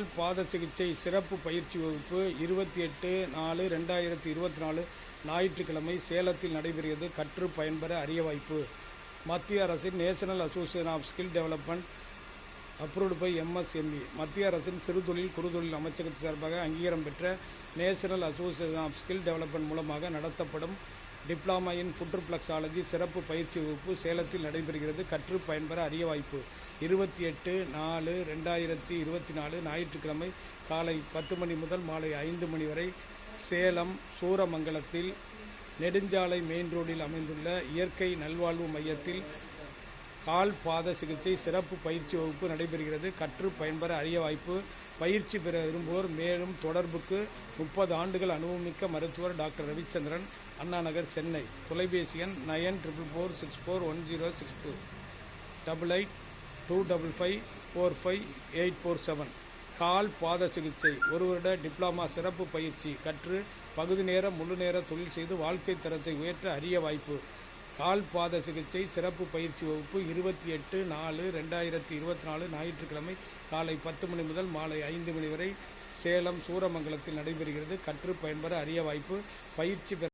கால் பாத சிகிச்சை சிறப்பு பயிற்சி வகுப்பு 28/4/2024 ஞாயிற்றுக்கிழமை சேலத்தில் நடைபெறுகிறது. கற்று பயன்பெற அரிய வாய்ப்பு. மத்திய அரசின் national association of skill development approved by MSME. மத்திய அரசின் சிறுதொழில் குறுதொழில் அமைச்சகத்தின் சார்பாக அங்கீகாரம் பெற்ற national association of skill development மூலமாக நடத்தப்படும் டிப்ளமா இன் ஃபுட்ரோஃப்ளெக்ஸாலஜி சிறப்பு பயிற்சி வகுப்பு சேலத்தில் நடைபெறுகிறது. கற்று பயன்பெற அரிய வாய்ப்பு. 28/4/2024 ஞாயிற்றுக்கிழமை காலை 10 மணி முதல் மாலை 5 மணி வரை சேலம் சூரமங்கலத்தில் நெடுஞ்சாலை மெயின் ரோடில் அமைந்துள்ள இயற்கை நல்வாழ்வு மையத்தில் கால் பாத சிகிச்சை சிறப்பு பயிற்சி வகுப்பு நடைபெறுகிறது. கற்று பயன்பெற அரிய வாய்ப்பு. பயிற்சி பெற விரும்புவோர் மேலும் தொடர்புக்கு 30 ஆண்டுகள் அனுபவமிக்க மருத்துவர் டாக்டர் ரவிச்சந்திரன், அண்ணா நகர், சென்னை. தொலைபேசி எண் 9444641062 8825545847. கால் பாத சிகிச்சை 1 வருட டிப்ளமா சிறப்பு பயிற்சி கற்று பகுதி நேர முழு நேர தொழில் செய்து வாழ்க்கை தரத்தை உயர்த்த அரிய வாய்ப்பு. கால் பாத சிகிச்சை சிறப்பு பயிற்சி வகுப்பு 28/4/2024 ஞாயிற்றுக்கிழமை காலை 10 மணி முதல் மாலை 5 மணி வரை சேலம் சூரமங்கலத்தில் நடைபெறுகிறது. கற்று பயன்பெற அரிய வாய்ப்பு. பயிற்சி பெற